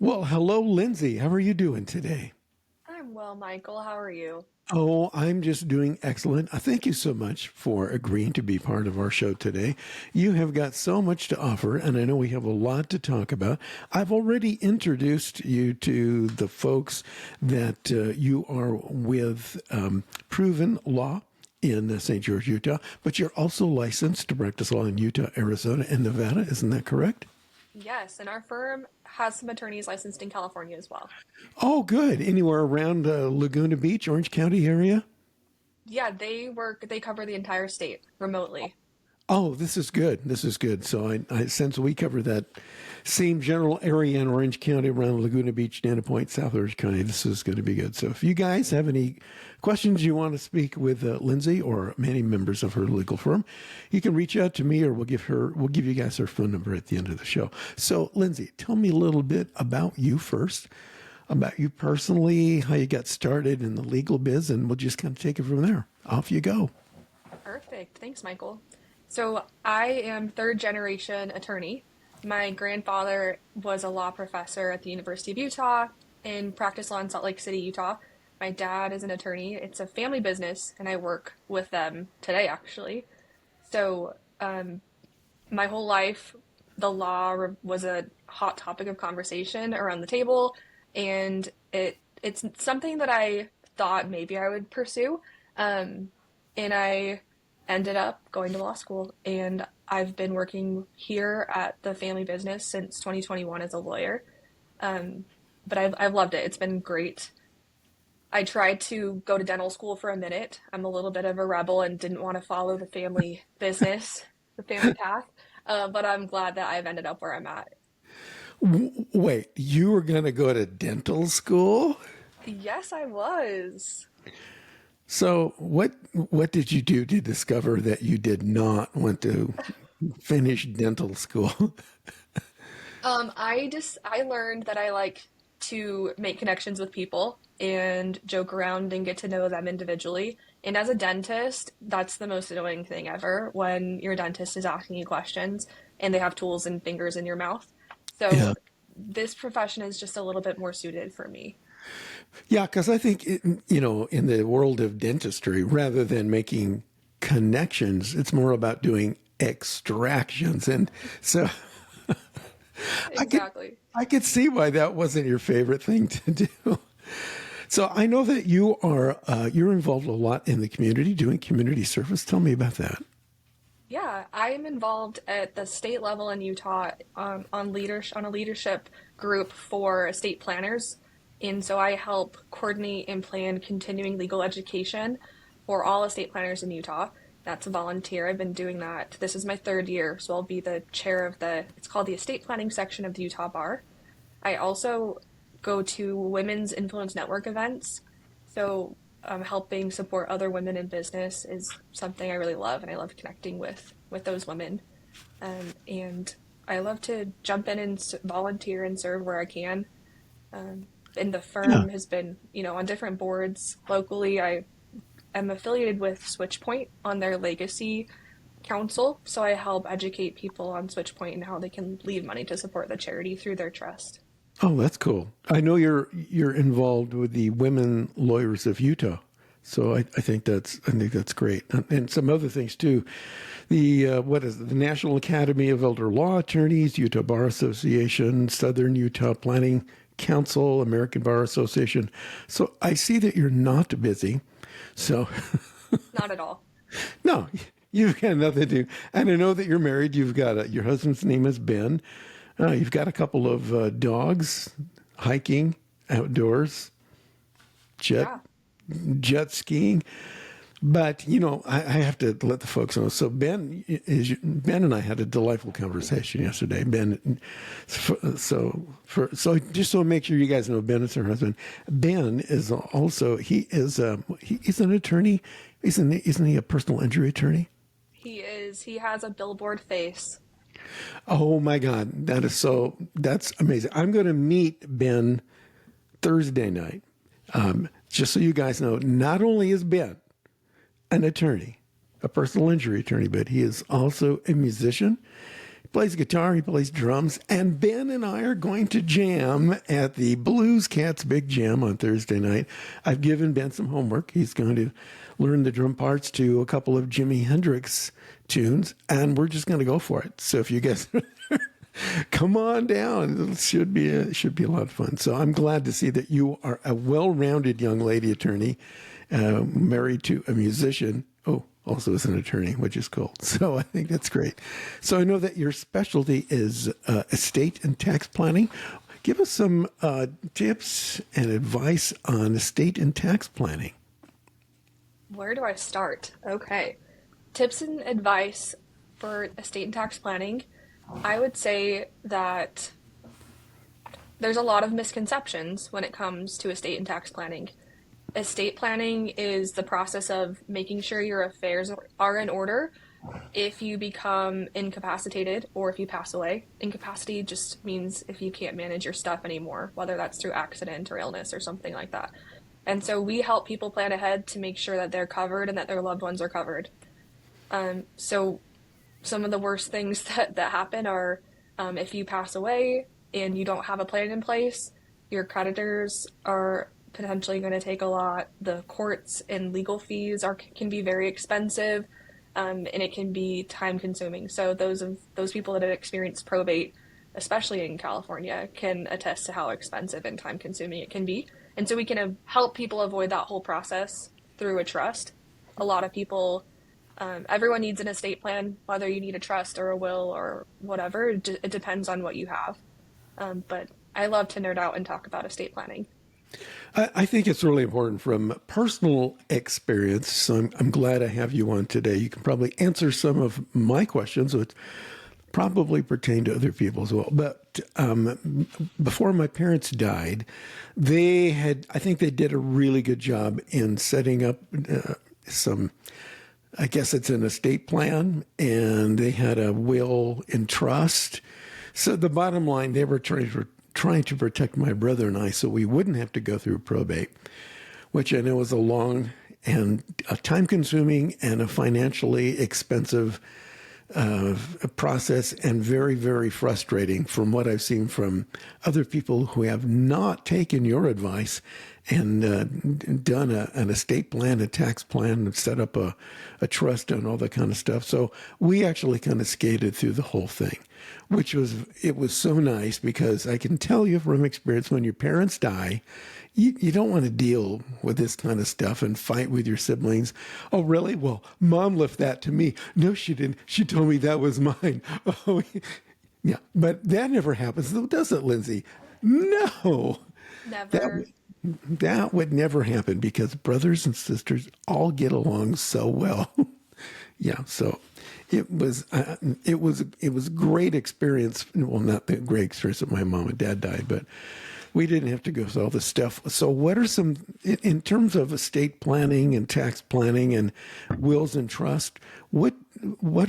Well, hello, Lindsay. How are you doing today? I'm well, Michael. How are you? Oh, I'm just doing excellent. Thank you so much for agreeing to be part of our show today. You have got so much to offer, and I know we have a lot to talk about. I've already introduced you to the folks that you are with Proven Law in St. George, Utah, but you're also licensed to practice law in Utah, Arizona, and Nevada. Isn't that correct? Yes, and our firm has some attorneys licensed in California as well. Oh, good. Anywhere around Laguna Beach, Orange County area? Yeah, they cover the entire state remotely. Oh, this is good. This is good. So since we cover that same general area in Orange County around Laguna Beach, Dana Point, South Orange County, this is going to be good. So if you guys have any questions you want to speak with Lindsay or many members of her legal firm, you can reach out to me or we'll give you guys her phone number at the end of the show. So Lindsay, tell me a little bit about you first, about you personally, how you got started in the legal biz, and we'll just kind of take it from there. Off you go. Perfect. Thanks, Michael. So I am third generation attorney. My grandfather was a law professor at the University of Utah and practiced law in Salt Lake City, Utah. My dad is an attorney. It's a family business, and I work with them today, actually. So my whole life, the law was a hot topic of conversation around the table, and it's something that I thought maybe I would pursue, and I ended up going to law school, and I've been working here at the family business since 2021 as a lawyer. Um, but I've loved it. It's been great. I tried to go to dental school for a minute. I'm a little bit of a rebel and didn't want to follow the family business, the family path. But I'm glad that I've ended up where I'm at. Wait, you were going to go to dental school? Yes, I was. So what did you do to discover that you did not want to finish dental school? I learned that I like to make connections with people and joke around and get to know them individually. And as a dentist, that's the most annoying thing ever when your dentist is asking you questions and they have tools and fingers in your mouth. So Yeah. this profession is just a little bit more suited for me. Yeah, because I think, in the world of dentistry, rather than making connections, it's more about doing extractions. And so I could, Exactly. I could see why that wasn't your favorite thing to do. So I know that you're involved a lot in the community, doing community service. Tell me about that. Yeah, I'm involved at the state level in Utah on a leadership group for estate planners, and so I help coordinate and plan continuing legal education for all estate planners in Utah. That's a volunteer. I've been doing that. This is my third year, so I'll be the chair of it's called the estate planning section of the Utah Bar. I also go to Women's Influence Network events. So, helping support other women in business is something I really love, and I love connecting with those women. And I love to jump in and volunteer and serve where I can. And the Yeah. firm has been, on different boards locally. I am affiliated with Switchpoint on their legacy council, so I help educate people on Switchpoint and how they can leave money to support the charity through their trust. Oh, that's cool. I know you're involved with the Women Lawyers of Utah, so I think that's great, and some other things too. The what is it? The National Academy of Elder Law Attorneys, Utah Bar Association, Southern Utah Planning Council, American Bar Association. So I see that you're not busy. So Not at all. no, you've got nothing to do. And I know that you're married. You've got your husband's name is Ben. You've got a couple of dogs, hiking, outdoors, jet Yeah. jet skiing. But I have to let the folks know. So Ben and I had a delightful conversation yesterday. So just so make sure you guys know, Ben is her husband. Ben is also he's an attorney. Isn't he a personal injury attorney? He is. He has a billboard face. Oh my God, that's amazing. I'm going to meet Ben Thursday night. Just so you guys know, not only is Ben an attorney, a personal injury attorney, but he is also a musician. He plays guitar, he plays drums, and Ben and I are going to jam at the Blues Cats Big Jam on Thursday night. I've given Ben some homework. He's going to learn the drum parts to a couple of Jimi Hendrix tunes, and we're just going to go for it. So if you guys come on down, it should be a lot of fun. So I'm glad to see that you are a well-rounded young lady attorney, married to a musician. Oh, also as an attorney, which is cool. So I think that's great. So I know that your specialty is estate and tax planning. Give us some tips and advice on estate and tax planning. Where do I start? Okay. Tips and advice for estate and tax planning. I would say that there's a lot of misconceptions when it comes to estate and tax planning. Estate planning is the process of making sure your affairs are in order if you become incapacitated or if you pass away. Incapacity just means if you can't manage your stuff anymore, whether that's through accident or illness or something like that. And so we help people plan ahead to make sure that they're covered and that their loved ones are covered. So some of the worst things that happen are if you pass away and you don't have a plan in place, your creditors are potentially going to take a lot. The courts and legal fees can be very expensive, and it can be time consuming. So those people that have experienced probate, especially in California, can attest to how expensive and time consuming it can be. And so we can help people avoid that whole process through a trust. A lot of people, everyone needs an estate plan, whether you need a trust or a will or whatever. It depends on what you have. But I love to nerd out and talk about estate planning. I think it's really important from personal experience. So I'm glad I have you on today. You can probably answer some of my questions, which probably pertain to other people as well. But before my parents died, I think they did a really good job in setting up I guess it's an estate plan, and they had a will and trust. So the bottom line, they were trying to protect my brother and I so we wouldn't have to go through probate, which I know is a long and a time-consuming and a financially expensive process, and very, very frustrating from what I've seen from other people who have not taken your advice and done an estate plan, a tax plan, and set up a trust and all that kind of stuff. So we actually kind of skated through the whole thing, it was so nice, because I can tell you from experience, when your parents die, you don't want to deal with this kind of stuff and fight with your siblings. Oh, really? Well, mom left that to me. No, she didn't. She told me that was mine. Oh, yeah. But that never happens, though, does it, Lindsay? No. Never. That would never happen, because brothers and sisters all get along so well. Yeah. So it was great experience. Well, not the great experience that my mom and dad died, but we didn't have to go through all this stuff. So what are some, in terms of estate planning and tax planning and wills and trust, what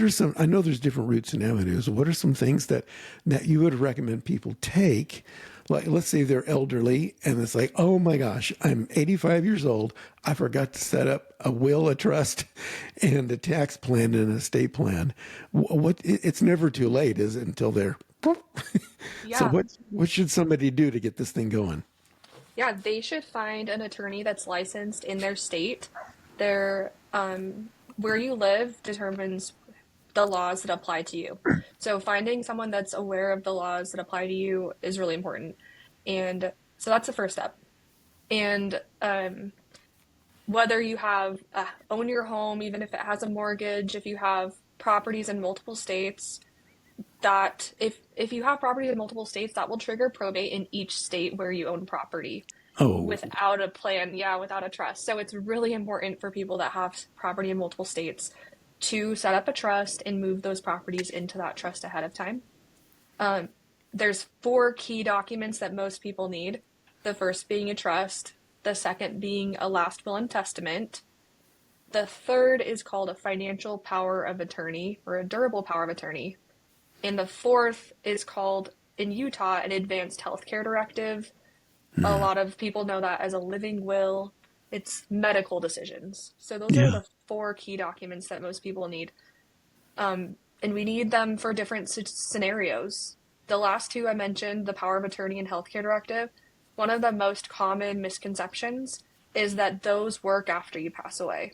are some, I know there's different routes and avenues. What are some things that you would recommend people take? Like, let's say they're elderly and it's like, oh my gosh, I'm 85 years old. I forgot to set up a will, a trust, and a tax plan and an estate plan. It's never too late, is it, until they're so Yeah. what should somebody do to get this thing going? Yeah, they should find an attorney that's licensed in their state. Where you live determines the laws that apply to you. So finding someone that's aware of the laws that apply to you is really important. And so that's the first step. And whether you own your home, even if it has a mortgage, if you have properties in multiple states, that if you have property in multiple states, that will trigger probate in each state where you own property Oh, without a plan, yeah, without a trust. So it's really important for people that have property in multiple states to set up a trust and move those properties into that trust ahead of time. There's 4 key documents that most people need. The first being a trust, the second being a last will and testament. The third is called a financial power of attorney or a durable power of attorney. And the fourth is called, in Utah, an advanced healthcare directive. A lot of people know that as a living will. It's medical decisions. So those are yeah. the 4 key documents that most people need. And and we need them for different scenarios. The last two I mentioned, the power of attorney and healthcare directive, one of the most common misconceptions is that those work after you pass away.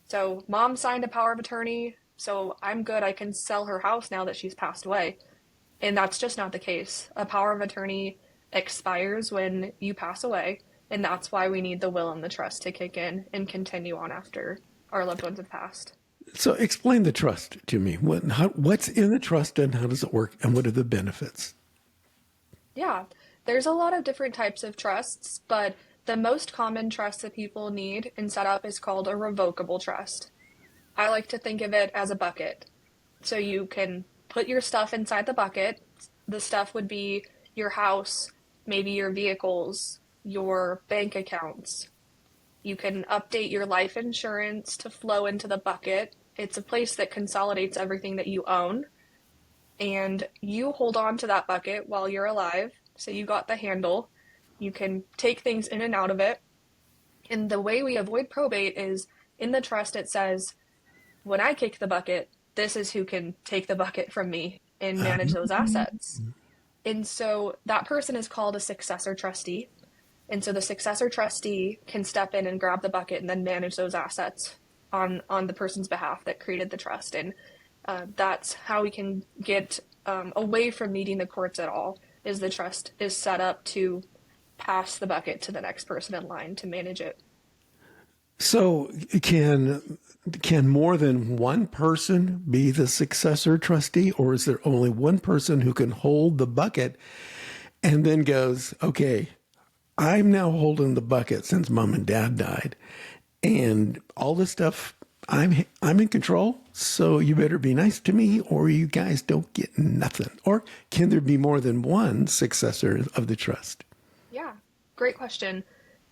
So mom signed a power of attorney, so I'm good. I can sell her house now that she's passed away. And that's just not the case. A power of attorney expires when you pass away, and that's why we need the will and the trust to kick in and continue on after our loved ones have passed. So explain the trust to me. What's in the trust and how does it work and what are the benefits? Yeah, there's a lot of different types of trusts, but the most common trust that people need and set up is called a revocable trust. I like to think of it as a bucket. So you can put your stuff inside the bucket. The stuff would be your house, maybe your vehicles, your bank accounts. You can update your life insurance to flow into the bucket. It's a place that consolidates everything that you own, and you hold on to that bucket while you're alive. So you got the handle. You can take things in and out of it. And the way we avoid probate is in the trust, it says, when I kick the bucket, this is who can take the bucket from me and manage those assets. And so that person is called a successor trustee. And so the successor trustee can step in and grab the bucket and then manage those assets on the person's behalf that created the trust. And that's how we can get away from needing the courts at all, is the trust is set up to pass the bucket to the next person in line to manage it. So can more than one person be the successor trustee, or is there only one person who can hold the bucket and then goes, okay, I'm now holding the bucket since mom and dad died, and all this stuff, I'm in control, so you better be nice to me or you guys don't get nothing? Or can there be more than one successor of the trust? Yeah, great question.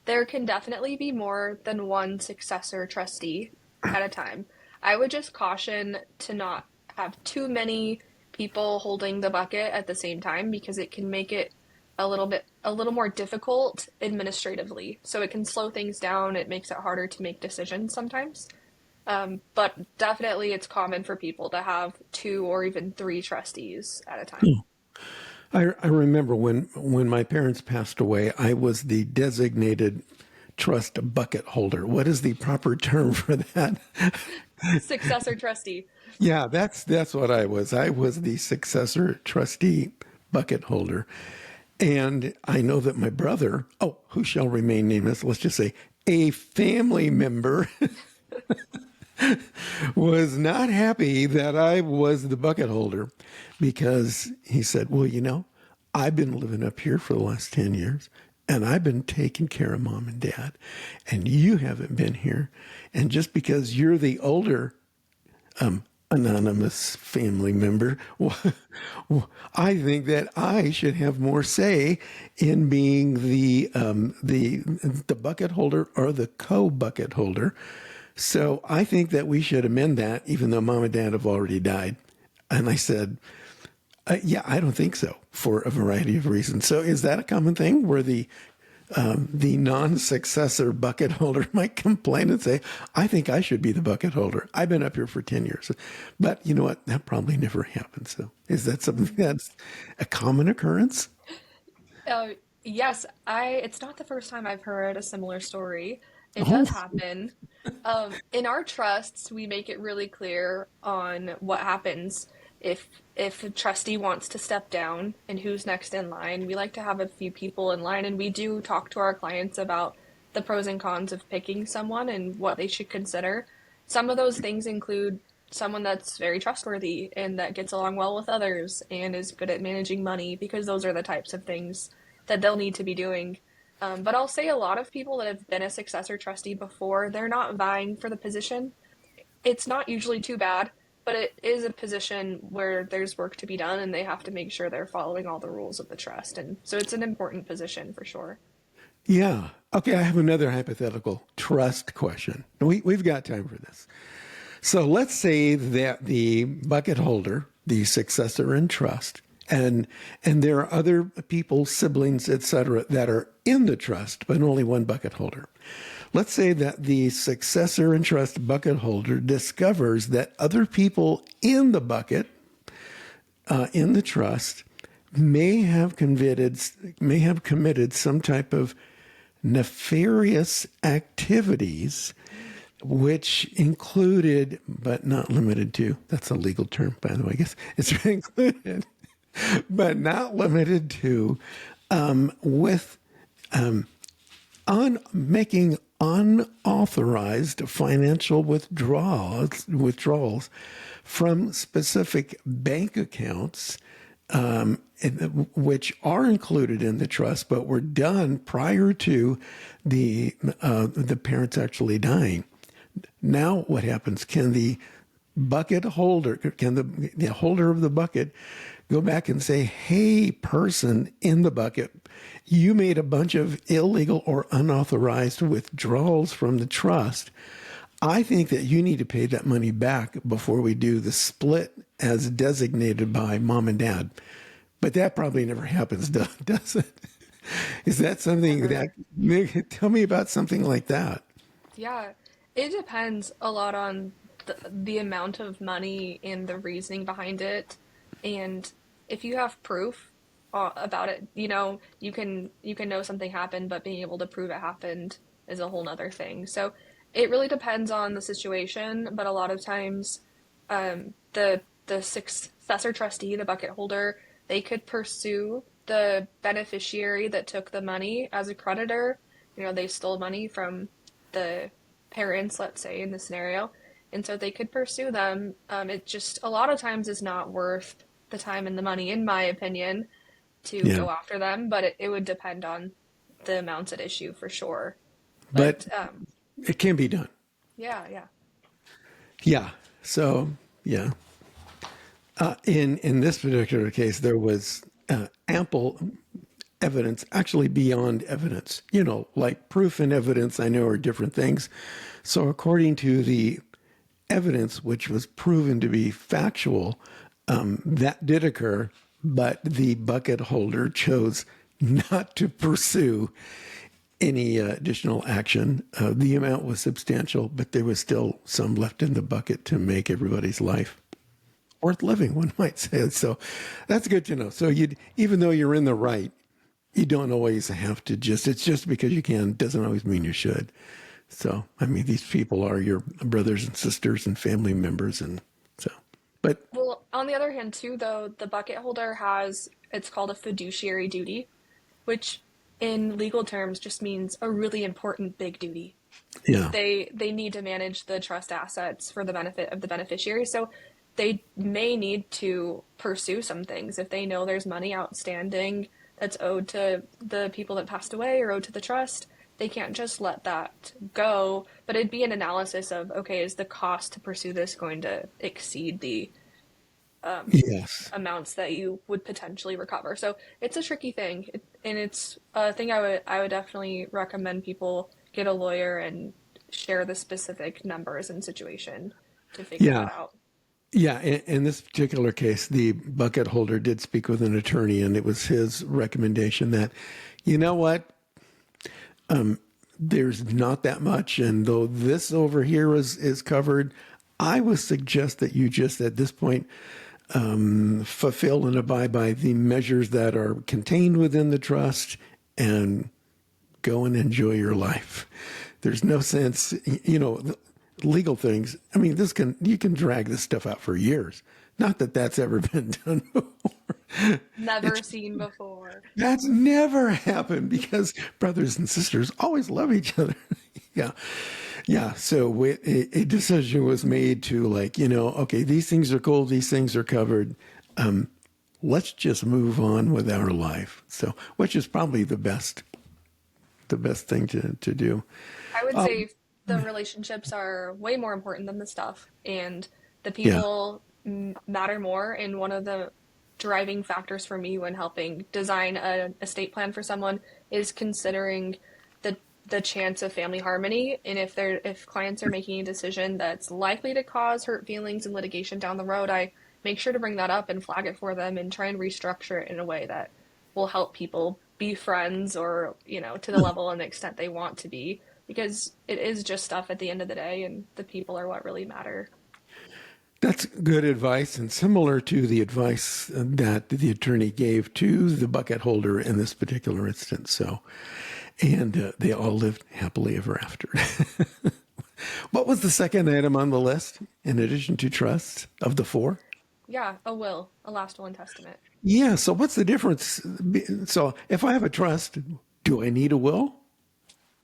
There can definitely be more than one successor trustee at a time. I would just caution to not have too many people holding the bucket at the same time, because it can make it a little more difficult administratively. So it can slow things down. It makes it harder to make decisions sometimes. But definitely it's common for people to have two or even three trustees at a time. I remember when my parents passed away, I was the designated trust bucket holder. What is the proper term for that? Successor trustee. Yeah, that's what I was. I was the successor trustee bucket holder. And I know that my brother, who shall remain nameless, let's just say a family member, was not happy that I was the bucket holder, because he said, well, I've been living up here for the last 10 years and I've been taking care of mom and dad, and you haven't been here. And just because you're the older anonymous family member, I think that I should have more say in being the bucket holder or the co-bucket holder. So I think that we should amend that, even though mom and dad have already died. And I said, yeah, I don't think so, for a variety of reasons. So is that a common thing where the non-successor bucket holder might complain and say, I think I should be the bucket holder. I've been up here for 10 years. But you know what? That probably never happened. So is that something that's a common occurrence? Yes, it's not the first time I've heard a similar story. It does happen. In our trusts, we make it really clear on what happens if a trustee wants to step down and who's next in line. We like to have a few people in line, and we do talk to our clients about the pros and cons of picking someone and what they should consider. Some of those things include someone that's very trustworthy and that gets along well with others and is good at managing money, because those are the types of things that they'll need to be doing. But I'll say a lot of people that have been a successor trustee before, they're not vying for the position. It's not usually too bad, but it is a position where there's work to be done and they have to make sure they're following all the rules of the trust. And so it's an important position for sure. Yeah. Okay, I have another hypothetical trust question. We've got time for this. So let's say that the bucket holder, the successor in trust, and there are other people, siblings, etc., that are in the trust, but only one bucket holder. Let's say that the successor in trust bucket holder discovers that other people in the bucket, in the trust may have committed some type of nefarious activities, which included, but not limited to, that's a legal term, by the way, I guess it's included, but not limited to, with making unauthorized financial withdrawals from specific bank accounts, which are included in the trust, but were done prior to the parents actually dying. Now, what happens? Can the holder of the bucket go back and say, "Hey, person in the bucket, you made a bunch of illegal or unauthorized withdrawals from the trust. I think that you need to pay that money back before we do the split as designated by mom and dad." But that probably never happens, does it? Is that something Never. that, tell me about something like that. Yeah, it depends a lot on the amount of money and the reasoning behind it. And if you have proof about it, you can know something happened, but being able to prove it happened is a whole nother thing. So it really depends on the situation, but a lot of times, the successor trustee, the bucket holder, they could pursue the beneficiary that took the money as a creditor. They stole money from the parents, let's say, in the scenario. And so they could pursue them. It just a lot of times is not worth the time and the money, in my opinion, to Yeah. go after them, but it would depend on the amounts at issue for sure. But But it can be done. yeah, yeah. Yeah. So, yeah. In this particular case, there was ample evidence, actually beyond evidence. Like proof and evidence, I know are different things. So, according to the evidence, which was proven to be factual, that did occur, but the bucket holder chose not to pursue any additional action. The amount was substantial, but there was still some left in the bucket to make everybody's life worth living, one might say. So that's good to know. So even though you're in the right, you don't always have to it's just because you can doesn't always mean you should. So, I mean, these people are your brothers and sisters and family members. And so, but Well, on the other hand, too, though, the bucket holder has, it's called a fiduciary duty, which in legal terms just means a really important big duty. yeah, They need to manage the trust assets for the benefit of the beneficiary. So they may need to pursue some things if they know there's money outstanding that's owed to the people that passed away or owed to the trust. They can't just let that go, but it'd be an analysis of, okay, is the cost to pursue this going to exceed the yes. amounts that you would potentially recover? So it's a tricky thing, and it's a thing I would definitely recommend people get a lawyer and share the specific numbers and situation to figure Yeah. that out. Yeah. In this particular case, the bucket holder did speak with an attorney, and it was his recommendation that, you know what, there's not that much. And though this over here is covered, I would suggest that you just at this point fulfill and abide by the measures that are contained within the trust and go and enjoy your life. There's no sense, legal things. I mean, you can drag this stuff out for years. Not that that's ever been done before. Never seen before. That's never happened because brothers and sisters always love each other. Yeah. Yeah. So a decision was made to okay, these things are cool. These things are covered. Let's just move on with our life. So, which is probably the best thing to do. I would say the relationships are way more important than the stuff, and the Yeah. people matter more. And one of the driving factors for me when helping design an estate plan for someone is considering the the chance of family harmony. And if clients are making a decision that's likely to cause hurt feelings and litigation down the road, I make sure to bring that up and flag it for them and try and restructure it in a way that will help people be friends, or to the level and extent they want to be, because it is just stuff at the end of the day, and the people are what really matter. That's good advice, and similar to the advice that the attorney gave to the bucket holder in this particular instance. So, and they all lived happily ever after. What was the second item on the list in addition to trusts of the four? Yeah, a will, a last will and testament. Yeah. So, what's the difference? So, if I have a trust, do I need a will?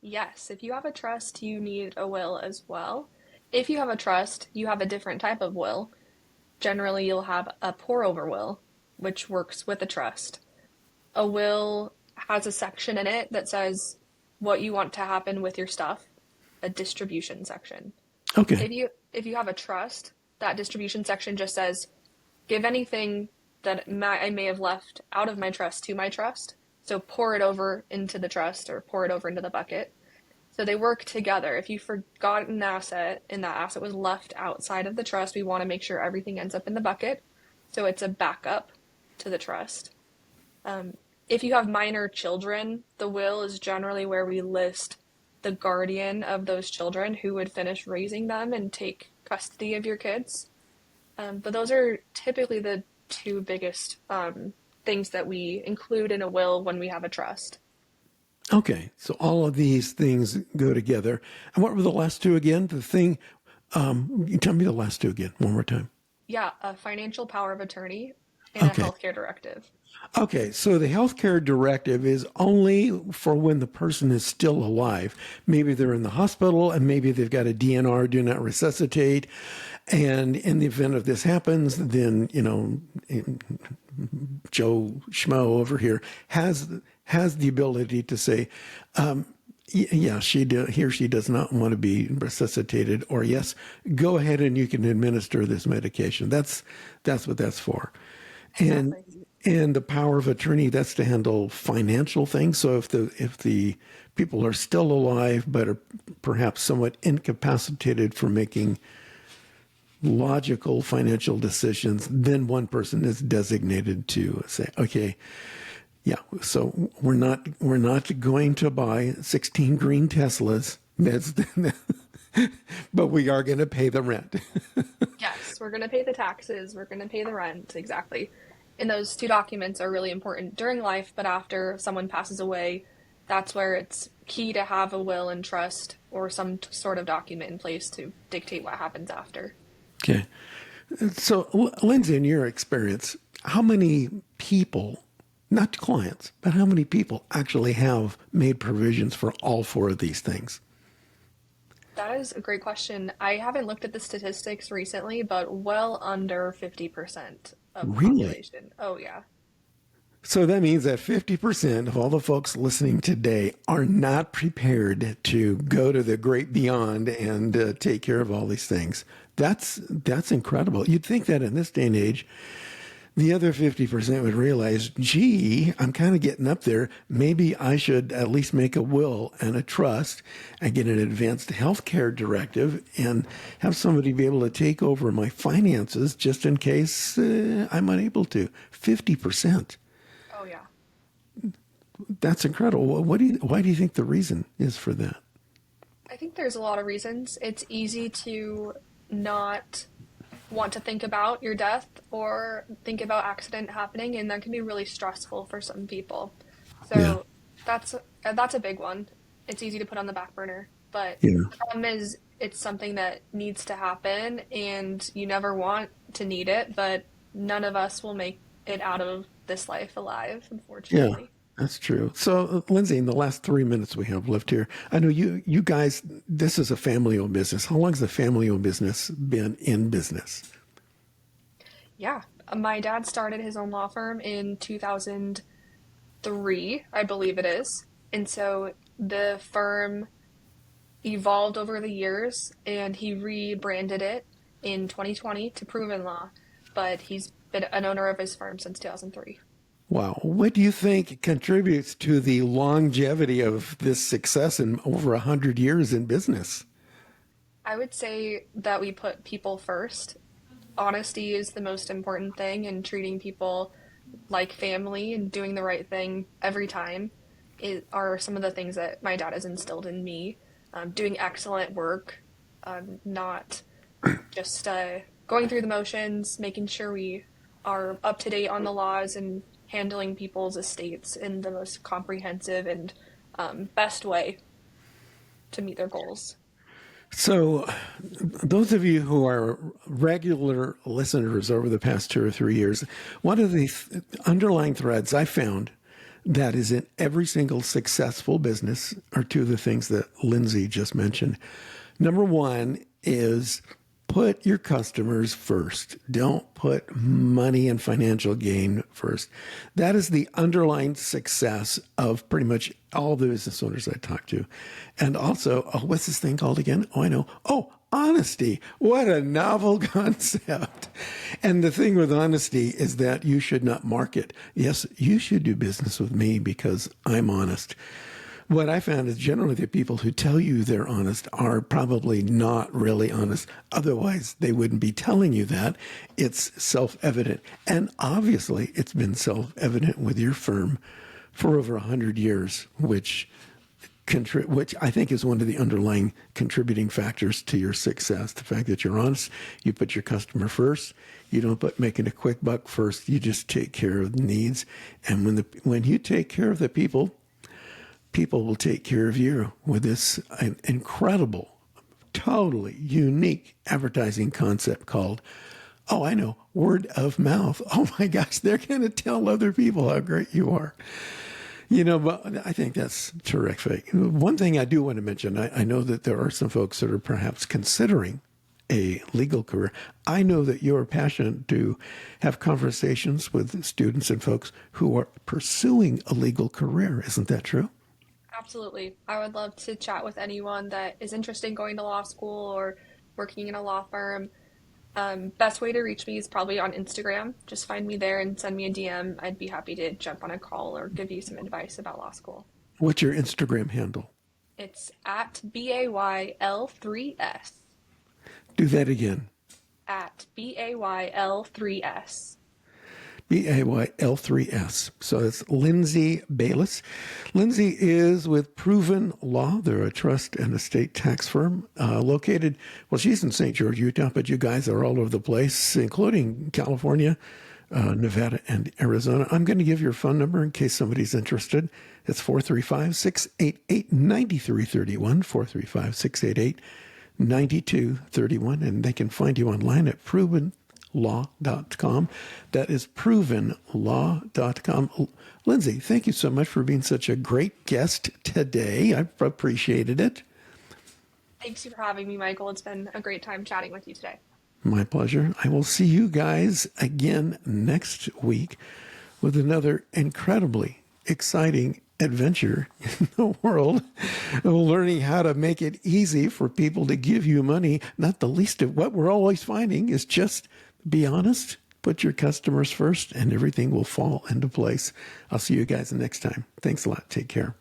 Yes, if you have a trust, you need a will as well. If you have a trust, you have a different type of will. Generally, you'll have a pour over will, which works with a trust. A will has a section in it that says what you want to happen with your stuff, a distribution section. Okay. If you have a trust, that distribution section just says give anything that I may have left out of my trust to my trust. So pour it over into the trust or pour it over into the bucket. So they work together. If you forgot an asset and that asset was left outside of the trust, we want to make sure everything ends up in the bucket. So it's a backup to the trust. If you have minor children, the will is generally where we list the guardian of those children who would finish raising them and take custody of your kids. But those are typically the two biggest things that we include in a will when we have a trust. Okay. So, all of these things go together. And what were the last two again? You tell me the last two again, one more time. Yeah, a financial power of attorney and a Okay. healthcare directive. Okay, so the healthcare directive is only for when the person is still alive. Maybe they're in the hospital and maybe they've got a DNR, do not resuscitate. And in the event of this happens, then, Joe Schmo over here has the ability to say, yeah, he or she does not want to be resuscitated, or yes, go ahead and you can administer this medication. That's what that's for. And Exactly. and the power of attorney, that's to handle financial things. So if the people are still alive but are perhaps somewhat incapacitated for making logical financial decisions, then one person is designated to say, okay, yeah, so we're not going to buy 16 green Teslas. That's but we are going to pay the rent. Yes, we're going to pay the taxes, we're going to pay the rent, exactly. And those two documents are really important during life, but after someone passes away, that's where it's key to have a will and trust or some sort of document in place to dictate what happens after. Okay. So, Lindsay, in your experience, how many people, not clients, but how many people actually have made provisions for all four of these things? That is a great question. I haven't looked at the statistics recently, but well under 50% of the Really? population. Oh, yeah. So that means that 50% of all the folks listening today are not prepared to go to the great beyond and take care of all these things. That's incredible. You'd think that in this day and age, the other 50% would realize, gee, I'm kind of getting up there. Maybe I should at least make a will and a trust and get an advanced health care directive and have somebody be able to take over my finances just in case I'm unable to. 50%. Oh, yeah. That's incredible. Why do you think the reason is for that? I think there's a lot of reasons. It's easy to not want to think about your death or think about accident happening, and that can be really stressful for some people. Yeah. So that's a big one. It's easy to put on the back burner, but Yeah. the problem is it's something that needs to happen, and you never want to need it, but none of us will make it out of this life alive, Yeah. unfortunately. That's true. So, Lindsay, in the last 3 minutes we have left here, I know you guys, this is a family-owned business. How long has the family-owned business been in business? Yeah, my dad started his own law firm in 2003, I believe it is. And so the firm evolved over the years and he rebranded it in 2020 to Proven Law, but he's been an owner of his firm since 2003. Wow. What do you think contributes to the longevity of this success in over 100 years in business? I would say that we put people first. Honesty is the most important thing, and treating people like family and doing the right thing every time are some of the things that my dad has instilled in me. Doing excellent work, not just going through the motions, making sure we are up to date on the laws and handling people's estates in the most comprehensive and best way to meet their goals. So, those of you who are regular listeners over the past 2 or 3 years, one of the underlying threads I found that is in every single successful business are two of the things that Lindsay just mentioned. Number one is put your customers first. Don't put money and financial gain first. That is the underlying success of pretty much all the business owners I talk to. And also, oh, what's this thing called again? Oh, I know. Oh, honesty. What a novel concept. And the thing with honesty is that you should not market. Yes, you should do business with me because I'm honest. What I found is generally the people who tell you they're honest are probably not really honest. Otherwise, they wouldn't be telling you that. It's self-evident. And obviously, it's been self-evident with your firm for over 100 years, which I think is one of the underlying contributing factors to your success. The fact that you're honest, you put your customer first. You don't put making a quick buck first. You just take care of the needs. And when you take care of the people will take care of you with this incredible, totally unique advertising concept called, oh, I know, word of mouth. Oh my gosh, they're going to tell other people how great you are. But I think that's terrific. One thing I do want to mention, I know that there are some folks that are perhaps considering a legal career. I know that you're passionate to have conversations with students and folks who are pursuing a legal career. Isn't that true? Absolutely. I would love to chat with anyone that is interested in going to law school or working in a law firm. Best way to reach me is probably on Instagram. Just find me there and send me a DM. I'd be happy to jump on a call or give you some advice about law school. What's your Instagram handle? It's at BAYL3S. Do that again. At BAYL3S. BAYL3S. So it's Lindsay Bayles. Lindsay is with Proven Law. They're a trust and estate tax firm located, well, she's in St. George, Utah, but you guys are all over the place, including California, Nevada, and Arizona. I'm going to give your phone number in case somebody's interested. It's 435-688-9331, 435-688-9231, and they can find you online at provenlaw.com. That is provenlaw.com. Lindsay, thank you so much for being such a great guest today. I've appreciated it. Thanks for having me, Michael. It's been a great time chatting with you today. My pleasure. I will see you guys again next week with another incredibly exciting adventure in the world of learning how to make it easy for people to give you money. Not the least of what we're always finding is just be honest, put your customers first, and everything will fall into place. I'll see you guys next time. Thanks a lot. Take care.